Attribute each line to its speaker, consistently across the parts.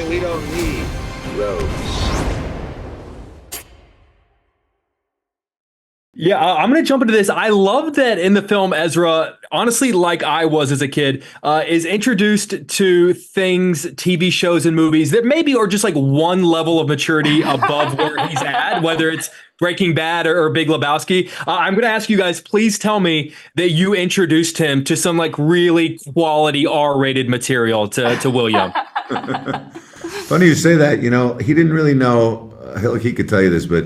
Speaker 1: showing we don't need roads.
Speaker 2: Yeah, I'm going to jump into this. I love that in the film, Ezra, honestly, like I was as a kid, is introduced to things, TV shows and movies that maybe are just like one level of maturity above where he's at, whether it's Breaking Bad or Big Lebowski. I'm going to ask you guys, please tell me that you introduced him to some like really quality R-rated material to William.
Speaker 3: Funny you say that. He didn't really know. He could tell you this, but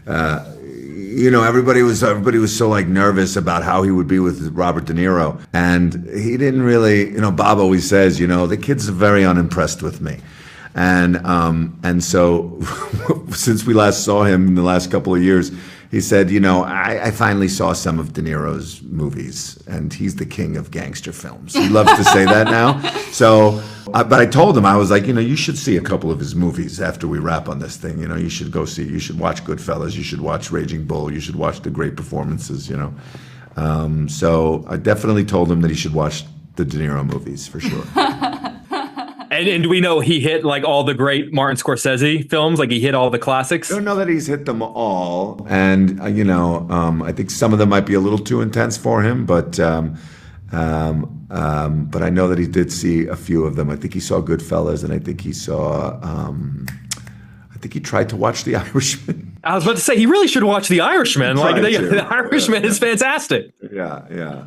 Speaker 3: everybody was so like nervous about how he would be with Robert De Niro, and he didn't really. Bob always says, the kids are very unimpressed with me, and so since we last saw him in the last couple of years, he said, I finally saw some of De Niro's movies, and he's the king of gangster films. He loves to say that now. So, but I told him, I was like, you should see a couple of his movies after we wrap on this thing. You should you should watch Goodfellas, you should watch Raging Bull, you should watch the great performances, So I definitely told him that he should watch the De Niro movies for sure.
Speaker 2: And do we know he hit like all the great Martin Scorsese films? Like he hit all the classics?
Speaker 3: I don't know that he's hit them all. And, I think some of them might be a little too intense for him, but I know that he did see a few of them. I think he saw Goodfellas, and I think he saw, I think he tried to watch The Irishman.
Speaker 2: I was about to say, he really should watch The Irishman. Like the Irishman is fantastic.
Speaker 3: Yeah.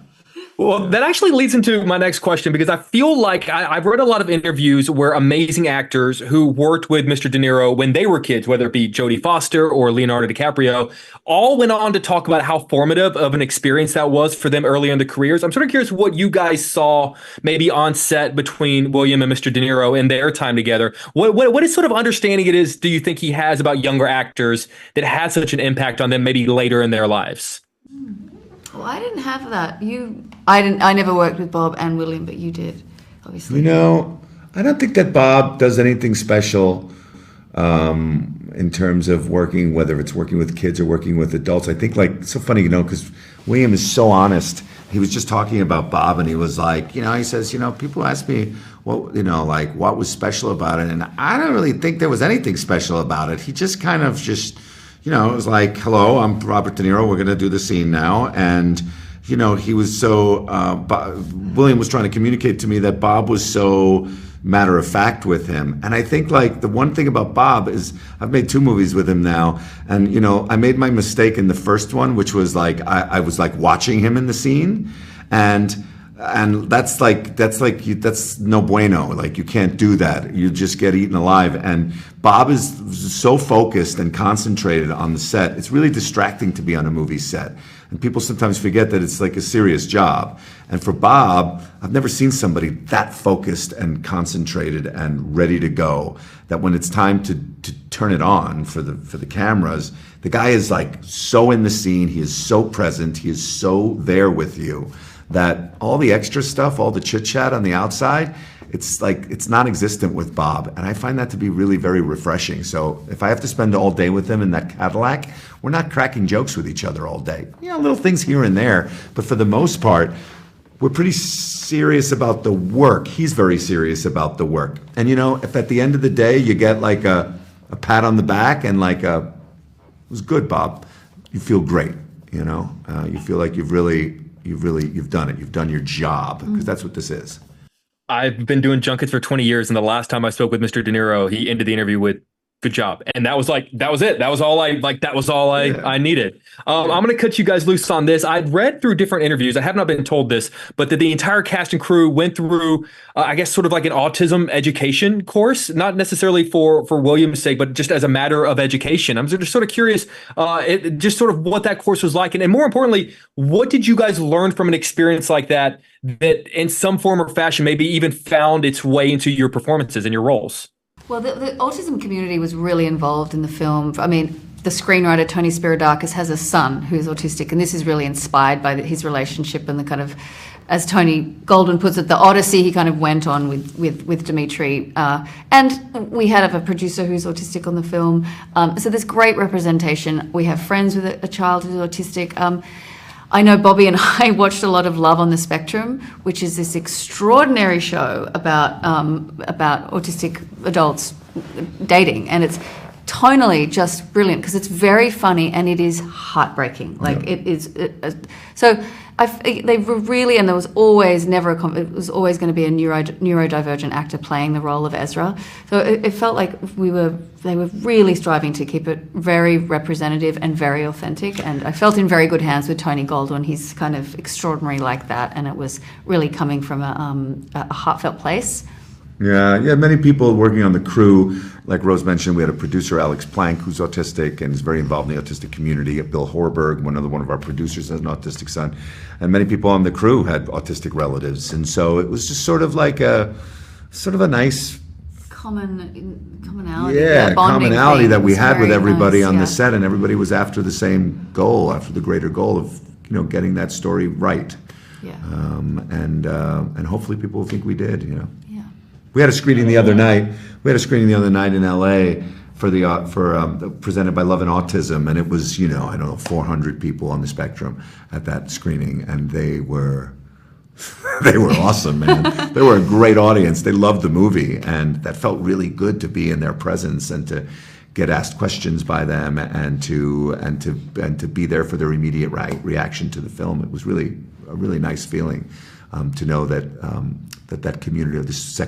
Speaker 2: Well, that actually leads into my next question, because I feel like I've read a lot of interviews where amazing actors who worked with Mr. De Niro when they were kids, whether it be Jodie Foster or Leonardo DiCaprio, all went on to talk about how formative of an experience that was for them early in their careers. I'm sort of curious what you guys saw maybe on set between William and Mr. De Niro in their time together. What is sort of understanding it is, do you think he has about younger actors that has such an impact on them maybe later in their lives?
Speaker 4: Well, I didn't have that. I never worked with Bob and William, but you did, obviously.
Speaker 3: I don't think that Bob does anything special in terms of working, whether it's working with kids or working with adults. I think, like, it's so funny, because William is so honest. He was just talking about Bob, and he was like, he says, people ask me, what was special about it? And I don't really think there was anything special about it. He just kind of it was like, hello, I'm Robert De Niro. We're going to do the scene now. And, he was so, William was trying to communicate to me that Bob was so matter of fact with him. And I think, like, the one thing about Bob is I've made 2 movies with him now. And, I made my mistake in the first one, which was like, I was like watching him in the scene. And that's no bueno. Like, you can't do that. You just get eaten alive. And Bob is so focused and concentrated on the set. It's really distracting to be on a movie set. And people sometimes forget that it's like a serious job. And for Bob, I've never seen somebody that focused and concentrated and ready to go, that when it's time to turn it on for the cameras, the guy is like so in the scene. He is so present. He is so there with you, that all the extra stuff, all the chit chat on the outside, it's like, it's non-existent with Bob. And I find that to be really very refreshing. So if I have to spend all day with him in that Cadillac, we're not cracking jokes with each other all day. Little things here and there. But for the most part, we're pretty serious about the work. He's very serious about the work. And if at the end of the day you get like a pat on the back and like it was good, Bob, you feel great. You feel like you've done it. You've done your job, because that's what this is.
Speaker 2: I've been doing junkets for 20 years, and the last time I spoke with Mr. De Niro, he ended the interview with "good job," and that was it. That was all I needed. I'm going to cut you guys loose on this. I've read through different interviews. I have not been told this, but that the entire cast and crew went through, I guess, sort of like an autism education course, not necessarily for William's sake, but just as a matter of education. I'm just sort of curious, just sort of what that course was like, and more importantly, what did you guys learn from an experience like that in some form or fashion maybe even found its way into your performances and your roles?
Speaker 4: Well, the autism community was really involved in the film. I mean, the screenwriter Tony Spiridakis has a son who's autistic, and this is really inspired by his relationship and the kind of, as Tony Goldwyn puts it, the odyssey he kind of went on with Dimitri. And we had a producer who's autistic on the film. So there's great representation. We have friends with a child who's autistic. I know Bobby and I watched a lot of Love on the Spectrum, which is this extraordinary show about autistic adults dating, and it's tonally just brilliant because it's very funny and it is heartbreaking. Like it is. So they were really, and there was always it was always going to be a neurodivergent actor playing the role of Ezra. So it felt like they were really striving to keep it very representative and very authentic. And I felt in very good hands with Tony Goldwyn. He's kind of extraordinary like that, and it was really coming from a heartfelt place.
Speaker 3: Yeah, many people working on the crew. Like Rose mentioned, we had a producer, Alex Plank, who's autistic and is very involved in the autistic community. Bill Horberg, one of our producers, has an autistic son. And many people on the crew had autistic relatives. And so it was just sort of a nice
Speaker 4: commonality.
Speaker 3: Commonality that we had with everybody
Speaker 4: nice,
Speaker 3: on the set, and everybody was after the same goal, after the greater goal of getting that story right.
Speaker 4: Yeah.
Speaker 3: And hopefully people will think we did.
Speaker 4: Yeah.
Speaker 3: We had a screening the other night. In LA for presented by Love and Autism, and it was 400 people on the spectrum at that screening, and they were awesome, man. They were a great audience. They loved the movie, and that felt really good to be in their presence and to get asked questions by them and to be there for their immediate reaction to the film. It was really a really nice feeling to know that that community, or this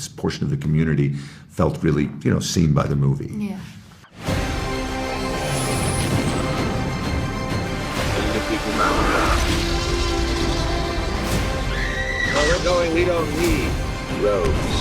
Speaker 3: portion of the community, felt really seen by the movie.
Speaker 4: Yeah.
Speaker 1: Where we're going, we don't need roads.